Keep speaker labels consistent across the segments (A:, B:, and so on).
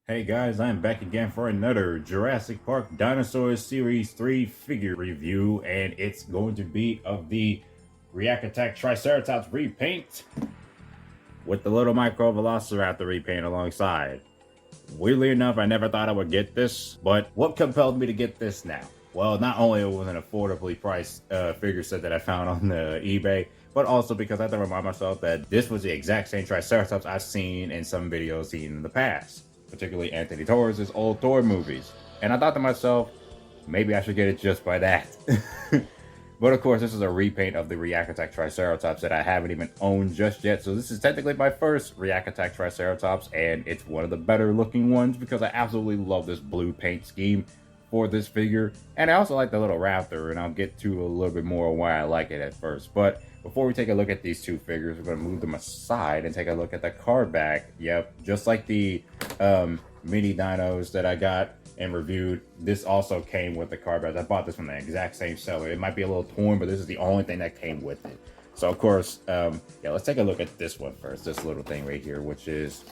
A: Hey guys, I'm back again for another Jurassic Park Dinosaurs Series 3 figure review, and it's going to be of the React Attack Triceratops repaint with the little Micro Velociraptor repaint alongside. Weirdly enough, I never thought I would get this, but what compelled me to get this now? Well, not only it was an affordably priced figure set that I found on the eBay, but also because I had to remind myself that this was the exact same Triceratops I've seen in some videos seen in the past, particularly Anthony Torres' old Thor movies. And I thought to myself, maybe I should get it just by that. But of course, this is a repaint of the React Attack Triceratops that I haven't even owned just yet. So this is technically my first React Attack Triceratops, and it's one of the better looking ones because I absolutely love this blue paint scheme for this figure. And I also like the little raptor, and I'll get to a little bit more why I like it at first. But before we take a look at these two figures, we're going to move them aside and take a look at the card back. Yep, just like the mini dinos that I got and reviewed, this also came with the card back. I bought this from the exact same seller. It might be a little torn, but this is the only thing that came with it. So of course, yeah, let's take a look at this one first. This little thing right here, which is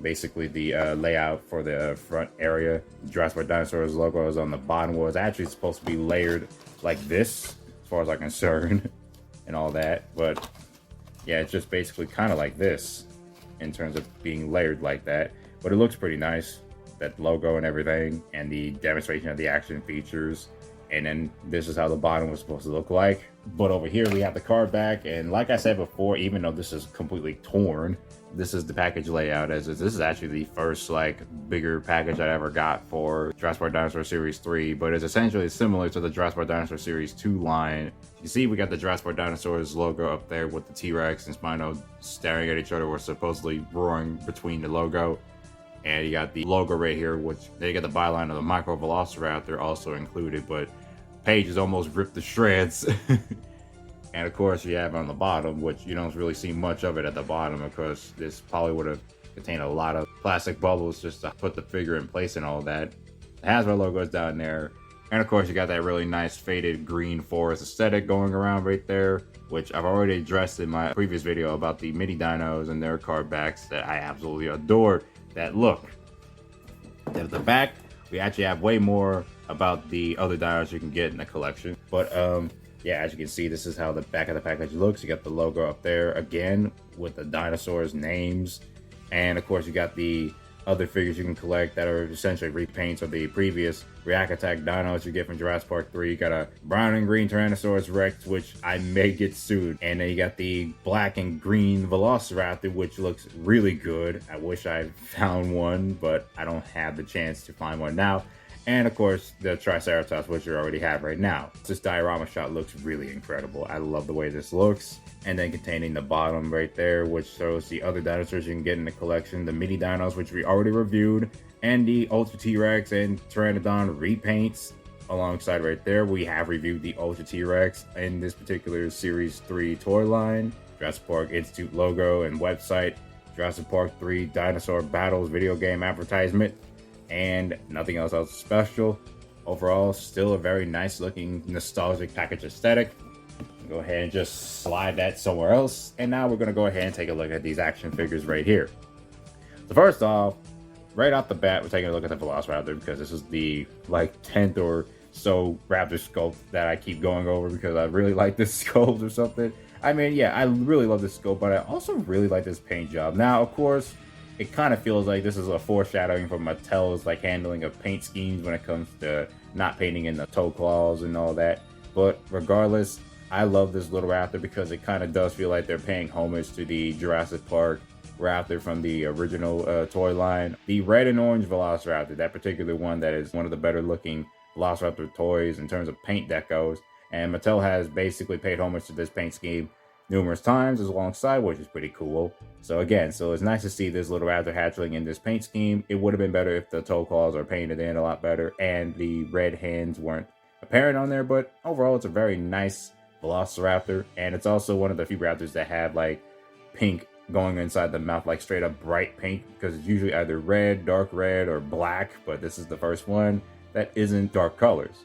A: basically the layout for the front area. Jurassic Park Dinosaurs logo is on the bottom. Well, it's actually supposed to be layered like this, as far as I'm concerned, and all that. But yeah, it's just basically kind of like this in terms of being layered like that. But it looks pretty nice, that logo and everything, and the demonstration of the action features. And then this is how the bottom was supposed to look like. But over here we have the card back, and like I said before, even though this is completely torn, this is the package layout as is. This is actually the first like bigger package I ever got for Jurassic Park Dinosaur Series 3, but it's essentially similar to the Jurassic Park Dinosaur Series 2 line. You see we got the Jurassic Park Dinosaurs logo up there with the T-Rex and Spino staring at each other or supposedly roaring between the logo. And you got the logo right here, which they got the byline of the Micro Velociraptor also included, but page is almost ripped to shreds. And of course you have on the bottom, which you don't really see much of it at the bottom because this probably would have contained a lot of plastic bubbles just to put the figure in place and all that. The Hasbro logo is down there. And of course you got that really nice faded green forest aesthetic going around right there, which I've already addressed in my previous video about the mini dinos and their card backs that I absolutely adore that look. At the back, we actually have way more about the other dinos you can get in the collection. But yeah, as you can see, this is how the back of the package looks. You got the logo up there again with the dinosaurs' names. And of course, you got the other figures you can collect that are essentially repaints of the previous React Attack dinos you get from Jurassic Park 3. You got a brown and green Tyrannosaurus Rex, which I may get soon. And then you got the black and green Velociraptor, which looks really good. I wish I found one, but I don't have the chance to find one now. And of course, the Triceratops, which you already have right now. This diorama shot looks really incredible. I love the way this looks. And then containing the bottom right there, which shows the other dinosaurs you can get in the collection. The mini dinos, which we already reviewed. And the Ultra T-Rex and Pteranodon repaints. Alongside right there, we have reviewed the Ultra T-Rex in this particular Series 3 toy line. Jurassic Park Institute logo and website. Jurassic Park 3 Dinosaur Battles video game advertisement. And nothing else special. Overall, still a very nice looking nostalgic package aesthetic. Go ahead and just slide that somewhere else. And now we're going to go ahead and take a look at these action figures right here. So first off, right off the bat, we're taking a look at the Velociraptor because this is the like 10th or so Raptor sculpt that I keep going over because I really like this sculpt or something. I mean, yeah, I really love this sculpt, but I also really like this paint job. Now, of course, it kind of feels like this is a foreshadowing from Mattel's like handling of paint schemes when it comes to not painting in the toe claws and all that. But regardless, I love this little raptor because it kind of does feel like they're paying homage to the Jurassic Park raptor from the original toy line. The red and orange Velociraptor, that particular one that is one of the better looking Velociraptor toys in terms of paint decos. And Mattel has basically paid homage to this paint scheme numerous times alongside, which is pretty cool. So again, so it's nice to see this little raptor hatchling in this paint scheme. It would have been better if the toe claws are painted in a lot better and the red hands weren't apparent on there, but overall it's a very nice Velociraptor, and it's also one of the few raptors that have like pink going inside the mouth, like straight up bright pink, because it's usually either red, dark red, or black, but this is the first one that isn't dark colors.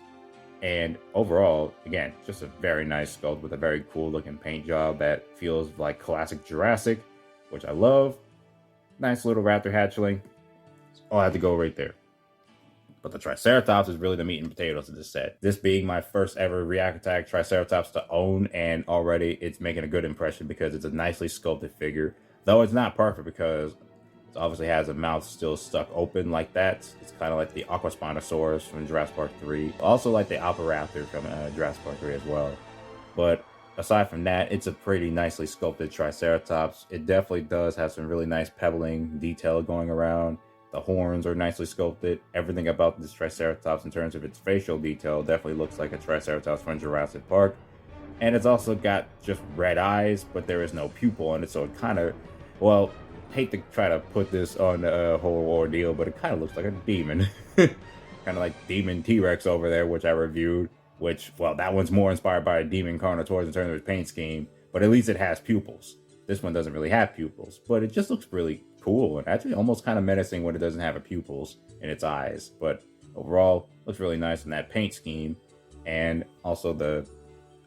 A: And overall, again, just a very nice sculpt with a very cool looking paint job that feels like classic Jurassic, which I love. Nice little raptor hatchling. I'll have to go right there. But the Triceratops is really the meat and potatoes of this set. This being my first ever React Attack Triceratops to own, and already it's making a good impression because it's a nicely sculpted figure. Though it's not perfect because it obviously has a mouth still stuck open like that. It's kind of like the Aquaspinosaurus from Jurassic Park 3. Also like the Oparaptor from Jurassic Park 3 as well. But aside from that, it's a pretty nicely sculpted Triceratops. It definitely does have some really nice pebbling detail going around. The horns are nicely sculpted. Everything about this Triceratops in terms of its facial detail definitely looks like a Triceratops from Jurassic Park. And it's also got just red eyes, but there is no pupil on it, so it kind of, well, hate to try to put this on a whole ordeal, but it kind of looks like a demon. Kind of like Demon T-Rex over there, which I reviewed, which, well, that one's more inspired by a Demon Carnotaurus in terms of its paint scheme, but at least it has pupils. This one doesn't really have pupils, but it just looks really cool and actually almost kind of menacing when it doesn't have a pupils in its eyes. But overall, looks really nice in that paint scheme. And also the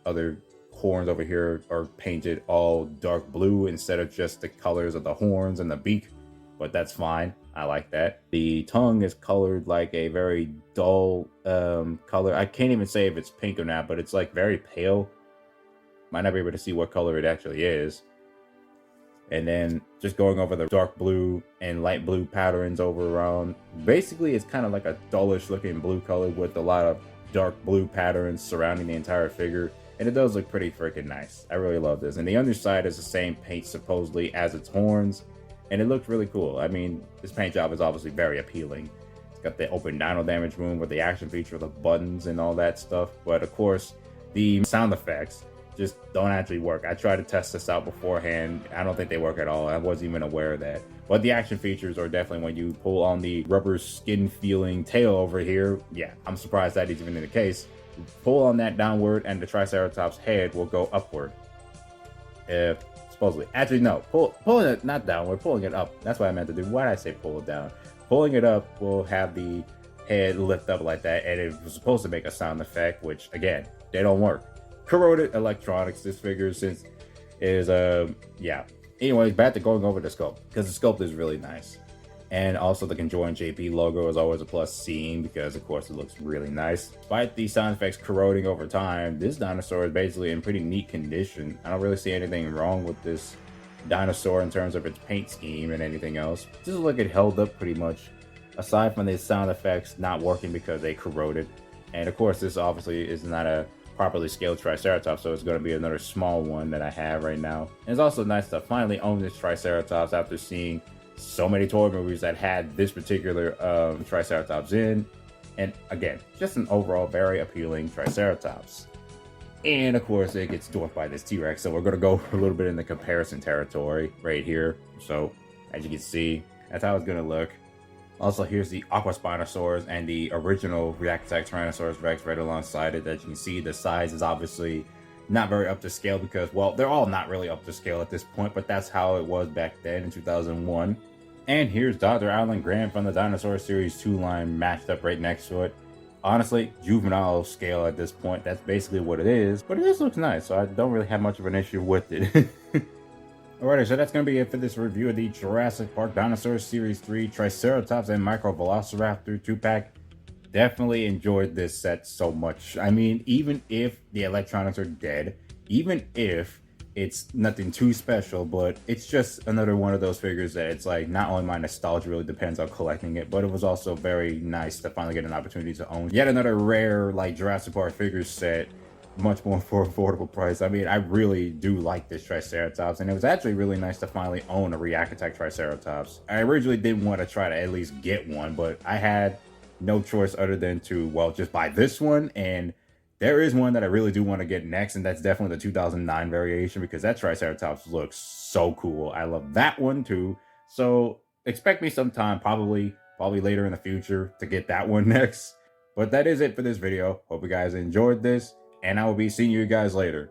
A: other horns over here are painted all dark blue instead of just the colors of the horns and the beak, but that's fine. I like that. The tongue is colored like a very dull color. I can't even say if it's pink or not, but it's like very pale. Might not be able to see what color it actually is. And then just going over the dark blue and light blue patterns over around. Basically, it's kind of like a dullish looking blue color with a lot of dark blue patterns surrounding the entire figure. And it does look pretty freaking nice. I really love this. And the underside is the same paint supposedly as its horns. And it looks really cool. I mean, this paint job is obviously very appealing. It's got the open dino damage room with the action feature, the buttons and all that stuff. But of course, the sound effects just don't actually work. I tried to test this out beforehand. I don't think they work at all. I wasn't even aware of that. But the action features are definitely when you pull on the rubber skin feeling tail over here. Yeah, I'm surprised that is even in the case. Pull on that downward and the Triceratops head will go upward. Supposedly. Actually, no. Pulling it, not downward, pulling it up. That's what I meant to do. Why did I say pull it down? Pulling it up will have the head lift up like that, and it was supposed to make a sound effect, which, again, they don't work. Corroded electronics, this figure, since is yeah. Anyways, back to going over the sculpt, because the sculpt is really nice. And also the conjoined JP logo is always a plus seen because of course it looks really nice. Despite the sound effects corroding over time, this dinosaur is basically in pretty neat condition. I don't really see anything wrong with this dinosaur in terms of its paint scheme and anything else. Just look, it held up pretty much, aside from the sound effects not working because they corroded. And of course this obviously is not a properly scaled Triceratops, so it's going to be another small one that I have right now. And it's also nice to finally own this Triceratops after seeing so many toy movies that had this particular Triceratops in. And again, just an overall very appealing Triceratops. And of course it gets dwarfed by this T-Rex, so we're going to go a little bit in the comparison territory right here. So as you can see, that's how it's going to look. Also, here's the Aquaspinosaurus and the original React Attack Tyrannosaurus Rex right alongside it. As you can see, the size is obviously not very up to scale because, well, they're all not really up to scale at this point, but that's how it was back then in 2001. And here's Dr. Alan Grant from the Dinosaur Series 2 line matched up right next to it. Honestly, juvenile scale at this point, that's basically what it is, but it just looks nice, so I don't really have much of an issue with it. Alright, so that's going to be it for this review of the Jurassic Park Dinosaur Series 3 Triceratops and Micro Velociraptor 2-pack. Definitely enjoyed this set so much. I mean, even if the electronics are dead, even if it's nothing too special, but it's just another one of those figures that it's like, not only my nostalgia really depends on collecting it, but it was also very nice to finally get an opportunity to own yet another rare, like, Jurassic Park figure set, much more for affordable price. I mean, I really do like this Triceratops, and it was actually really nice to finally own a React Attack Triceratops. I originally didn't want to try to at least get one, but I had no choice other than to, well, just buy this one and There is one that I really do want to get next, and that's definitely the 2009 variation, because that Triceratops looks so cool. I love that one too. So expect me sometime, probably later in the future, to get that one next. But that is it for this video. Hope you guys enjoyed this, and I will be seeing you guys later.